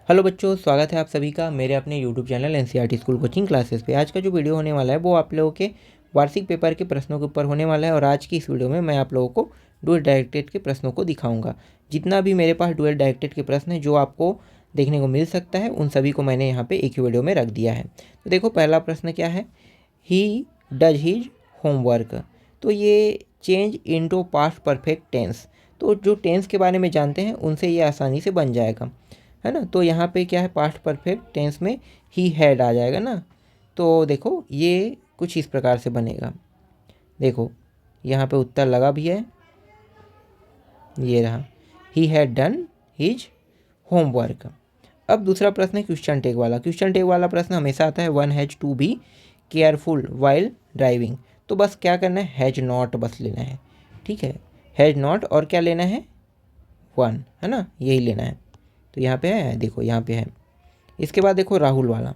Hello बच्चों, स्वागत है आप सभी का मेरे अपने YouTube channel NCERT school coaching classes पे। आज का जो वीडियो होने वाला है वो आप लोगों के वार्षिक पेपर के प्रश्नों के ऊपर होने वाला है। और आज की इस वीडियो में मैं आप लोगों को डुअल डायरेक्टेड के प्रश्नों को दिखाऊंगा। जितना भी मेरे पास डुअल डायरेक्टेड के प्रश्न हैं जो आपको देखने को मिल सकता है, उन सभी को मैंने यहाँ पर एक ही वीडियो में रख दिया है। तो देखो, पहला प्रश्न क्या है, ही डज हीज होमवर्क। तो ये change into past perfect tense. तो जो टेंस के बारे में जानते हैं उनसे ये आसानी से बन जाएगा, है ना। तो यहाँ पे क्या है, पास्ट परफेक्ट टेंस में ही हैड आ जाएगा ना। तो देखो, ये कुछ इस प्रकार से बनेगा। देखो, यहाँ पे उत्तर लगा भी है, ये रहा, he had done his homework. अब दूसरा प्रश्न है क्वेश्चन टैग वाला। क्वेश्चन टैग वाला प्रश्न हमेशा आता है, one has to be careful while driving. तो बस क्या करना है, हैज नॉट बस लेना है, ठीक है। हैज नॉट और क्या लेना है, वन, है ना, यही लेना है। तो यहाँ पे है, देखो यहाँ पे है। इसके बाद देखो राहुल वाला,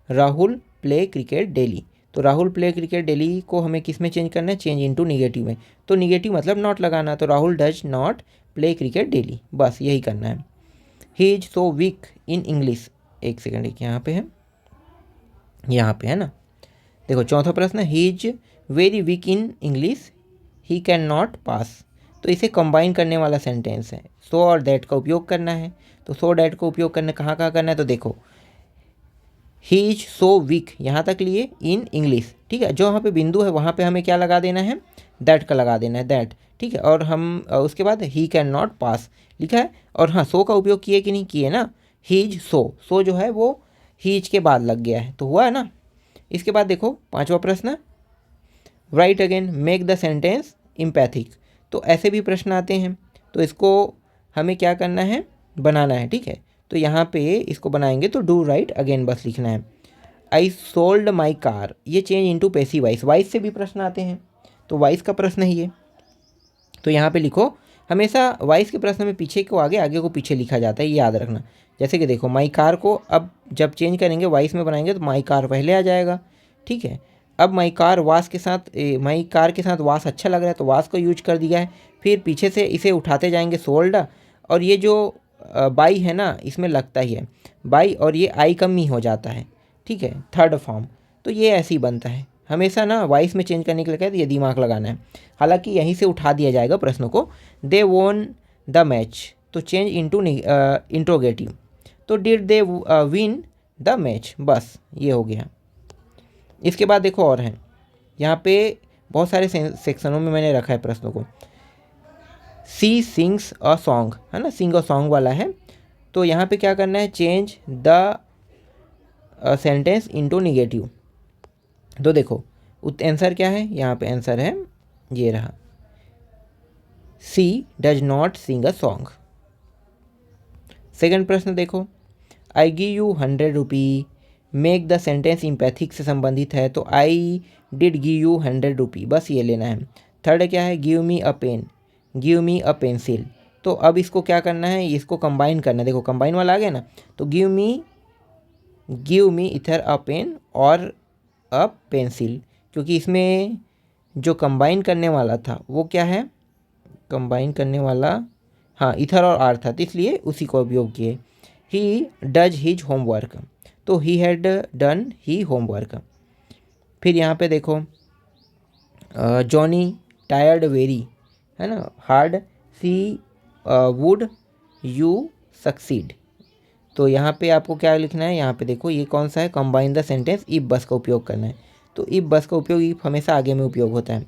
राहुल प्ले क्रिकेट डेली। तो राहुल प्ले क्रिकेट डेली को हमें किस में चेंज करना है, चेंज इनटू निगेटिव में। तो निगेटिव मतलब नॉट लगाना, तो Rahul does not play cricket daily, बस यही करना है। He is so weak in English. एक सेकेंड, एक यहाँ पे है, यहाँ पे है ना। देखो चौथा प्रश्न, he is very weak in English, he can not pass. तो इसे कंबाइन करने वाला सेंटेंस है, सो और दैट का उपयोग करना है। तो सो डैट को उपयोग करना कहाँ कहाँ करना है, तो देखो, ही इज सो वीक यहाँ तक लिए इन इंग्लिश, ठीक है। जो वहाँ पे बिंदु है वहाँ पे हमें क्या लगा देना है, दैट का लगा देना है, दैट, ठीक है। और हम उसके बाद ही कैन नॉट पास लिखा है। और हाँ, सो का उपयोग किए कि नहीं किए ना, ही इज सो, सो जो है वो ही इज के बाद लग गया है, तो हुआ है ना। इसके बाद देखो पांचवा प्रश्न, write again make the sentence emphatic. तो ऐसे भी प्रश्न आते हैं, तो इसको हमें क्या करना है, बनाना है, ठीक है। तो यहाँ पे इसको बनाएंगे तो डू राइट अगेन बस लिखना है। आई सोल्ड माई कार, ये change into passive voice, voice से भी प्रश्न आते हैं, तो वॉइस का प्रश्न है ये। तो यहाँ पे लिखो, हमेशा वॉइस के प्रश्न में पीछे को आगे, आगे को पीछे लिखा जाता है, ये याद रखना। जैसे कि देखो, माई कार को अब जब चेंज करेंगे वॉइस में बनाएंगे तो माई कार पहले आ जाएगा, ठीक है। अब माई कार वास के साथ, माई कार के साथ वास अच्छा लग रहा है तो वास को यूज कर दिया है। फिर पीछे से इसे उठाते जाएंगे सोल्ड, और ये जो बाई है ना, इसमें लगता ही है बाई, और ये आई कम ही हो जाता है, ठीक है, थर्ड फॉर्म। तो ये ऐसे ही बनता है हमेशा ना, वॉइस में चेंज करने के लिए कहते ये दिमाग लगाना है। हालांकि यहीं से उठा दिया जाएगा प्रश्नों को। दे वोन द मैच, तो चेंज इनटू इंट्रोगेटिव, तो did they win the match, बस ये हो गया। इसके बाद देखो और हैं, यहाँ पे बहुत सारे सेक्शनों में मैंने रखा है प्रश्नों को। सी सिंग्स अ सॉन्ग, है ना, सिंग अ सॉन्ग वाला है। तो यहाँ पे क्या करना है, change the sentence into negative. तो देखो आंसर क्या है, यहाँ पे आंसर है, ये रहा, she does not sing a song. Second प्रश्न देखो, I give you 100 rupee, make the sentence emphatic से संबंधित है, तो I did give you 100 rupee, बस ये लेना है। थर्ड क्या है, give me a pen, give me a pencil. तो अब इसको क्या करना है, इसको कंबाइन करना है। देखो कंबाइन वाला आ गया ना, तो गिव मी इधर अ पेन और अ पेंसिल, क्योंकि इसमें जो कंबाइन करने वाला था वो क्या है, कंबाइन करने वाला, हाँ, इथर और आर था, तो इसलिए उसी को उपयोग किए। ही डज हिज होमवर्क, तो he had done he homework. फिर यहाँ पे देखो, जॉनी टायर्ड वेरी, है ना, hard, see would you succeed. तो यहाँ पे आपको क्या लिखना है, यहाँ पे देखो ये कौन सा है, कंबाइन द सेंटेंस, इफ बस का उपयोग करना है। तो इफ बस का उपयोग इफ हमेशा आगे में उपयोग होता है,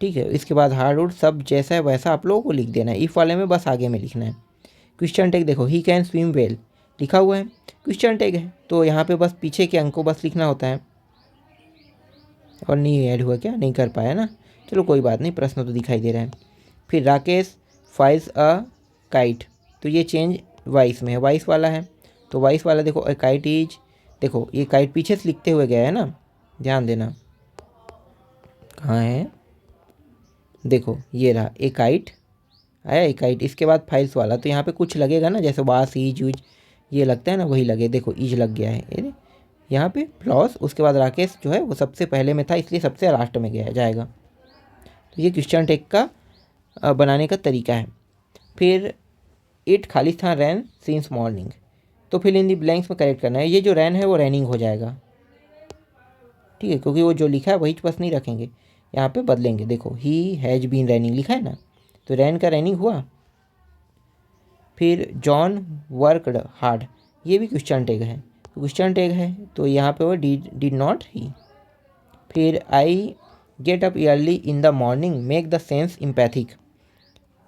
ठीक है। इसके बाद हार्ड वुड, सब जैसा है वैसा आप लोगों को लिख देना है, इफ वाले में बस आगे में लिखना है। क्वेश्चन टैग देखो, ही कैन स्विम वेल लिखा हुआ है, क्वेश्चन टैग है, तो यहाँ पे बस पीछे के अंक को बस लिखना होता है। और नहीं ऐड हुआ क्या, नहीं कर पाया ना, चलो कोई बात नहीं, प्रश्न तो दिखाई दे रहा है। फिर राकेश फाइल्स अ काइट, तो ये चेंज वाइस में है, वाइस वाला है। तो वाइस वाला देखो, ए काइट इज, देखो ये काइट पीछे से लिखते हुए गया है ना, ध्यान देना, कहाँ है, देखो ये रहा, ए काइट आया, ए काइट, इसके बाद फाइल्स वाला, तो यहाँ पे कुछ लगेगा ना, जैसे वास ईज यूज ये लगता है ना, वही लगे, देखो ईज लग गया है ये यहाँ पे प्लस, उसके बाद राकेश जो है वो सबसे पहले में था, इसलिए सबसे लास्ट में गया जाएगा। तो ये क्वेश्चन टेक का बनाने का तरीका है। फिर इट खालिस्तान रैन सिंस मॉर्निंग, तो फिल इन दी ब्लैंक्स में करेक्ट करना है। ये जो रैन है वो रैनिंग हो जाएगा, ठीक है, क्योंकि वो जो लिखा है वही बस नहीं रखेंगे, यहाँ पे बदलेंगे। देखो ही हैज़ बीन रैनिंग लिखा है ना, तो रैन का रैनिंग हुआ। फिर जॉन वर्कड हार्ड, ये भी क्वेश्चन टैग है, तो क्वेश्चन टैग है तो यहाँ पे वो डिड नॉट ही। फिर I get up early in the morning make the sense emphatic.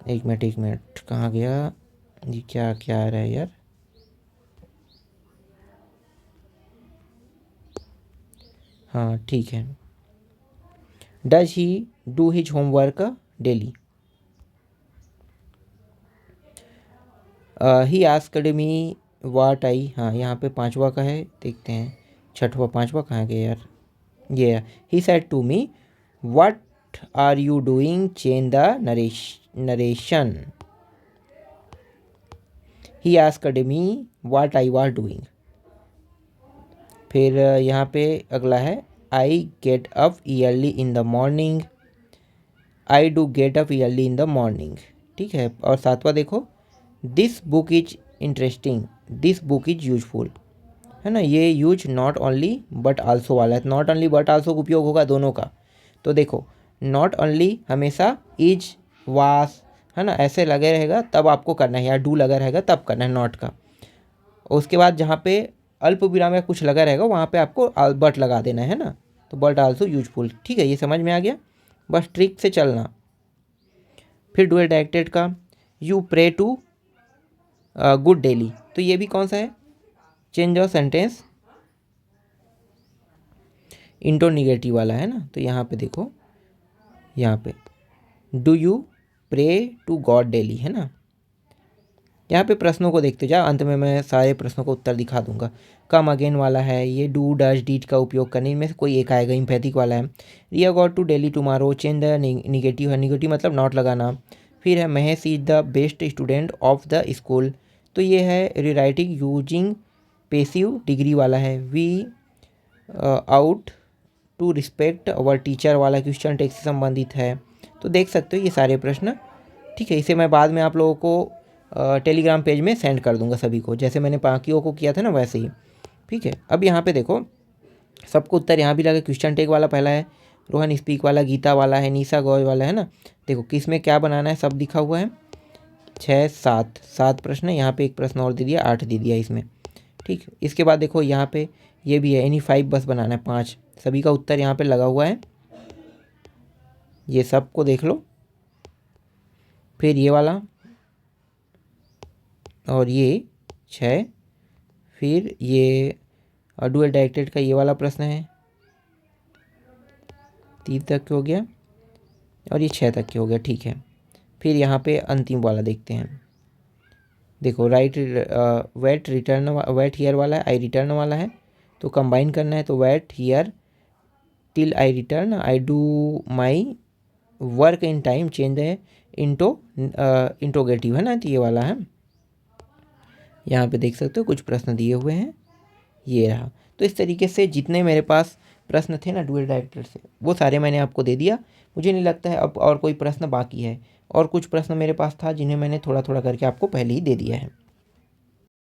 एक मिनट कहाँ गया ये, क्या क्या आ रहा है यार। हाँ ठीक है। Does he do his homework daily. He asked me what I, हाँ यहाँ पे पांचवा का है, देखते हैं छठवा पांचवा कहाँ गया यार। ये he said to me what are you doing change the narration. He asked me what I was doing. फिर यहाँ पे अगला है I get up early in the morning, I do get up early in the morning, ठीक है। और सातवां देखो this book is interesting, this book is useful, है ना, ये use not only but also वाला है, नॉट ओनली बट आल्सो का उपयोग होगा दोनों का। तो देखो नॉट ओनली हमेशा इज वास, है ना, ऐसे लगे रहेगा तब आपको करना है, या डू लगा रहेगा तब करना है नॉट का। और उसके बाद जहाँ पे अल्प विराम या कुछ लगा रहेगा वहाँ पे आपको बट लगा देना है ना, तो बट आल्सो यूजफुल, ठीक है, ये समझ में आ गया, बस ट्रिक से चलना। फिर डुअल डायरेक्टेड का you pray to good daily, तो ये भी कौन सा है, change of sentence into negative वाला है ना। तो यहाँ पे देखो, यहाँ पे do you pray to God daily, है ना। यहाँ पे प्रश्नों को देखते जाओ, अंत में मैं सारे प्रश्नों को उत्तर दिखा दूंगा। कम अगेन वाला है, ये डू डज डीड का उपयोग करने में से कोई एक आएगा। इम्पैथिक वाला है Riya got to Delhi tomorrow, change the negative है, निगेटिव मतलब नॉट लगाना। फिर है Mahesh is the best student of the school, तो ये है रीराइटिंग यूजिंग पेसिव डिग्री वाला है। We ought to respect our teacher वाला क्वेश्चन टेक्स्ट से संबंधित है। तो देख सकते हो ये सारे प्रश्न, ठीक है। इसे मैं बाद में आप लोगों को टेलीग्राम पेज में सेंड कर दूंगा सभी को, जैसे मैंने बाकियों को किया था ना वैसे ही, ठीक है। अब यहाँ पे देखो सबको उत्तर यहाँ भी लगा, क्वेश्चन टेक वाला पहला है, रोहन स्पीक वाला, गीता वाला है, निशा गौर वाला है ना। देखो किस में क्या बनाना है सब दिखा हुआ है, 6 7 प्रश्न, यहाँ पे एक प्रश्न और दे दिया, 8 दे दिया इसमें, ठीक। इसके बाद देखो यहाँ पे ये भी है, एनी 5 बस बनाना है 5, सभी का उत्तर यहाँ पे लगा हुआ है, ये सबको देख लो। फिर ये वाला और ये 6, फिर ये डुअल डायरेक्टेड का ये वाला प्रश्न है, 3 तक के हो गया, और ये 6 तक के हो गया, ठीक है। फिर यहाँ पे अंतिम वाला देखते हैं, देखो right wait return, wait here वाला है, आई रिटर्न वाला है, तो कंबाइन करना है, तो wait here till I return, I do my work in time, change है इंटोगेटिव, है ना, तो ये वाला है। यहाँ पे देख सकते हो कुछ प्रश्न दिए हुए हैं, ये रहा। तो इस तरीके से जितने मेरे पास प्रश्न थे ना डुअल डायरेक्टेड से, वो सारे मैंने आपको दे दिया। मुझे नहीं लगता है अब और कोई प्रश्न बाकी है, और कुछ प्रश्न मेरे पास था जिन्हें मैंने थोड़ा थोड़ा करके आपको पहले ही दे दिया है।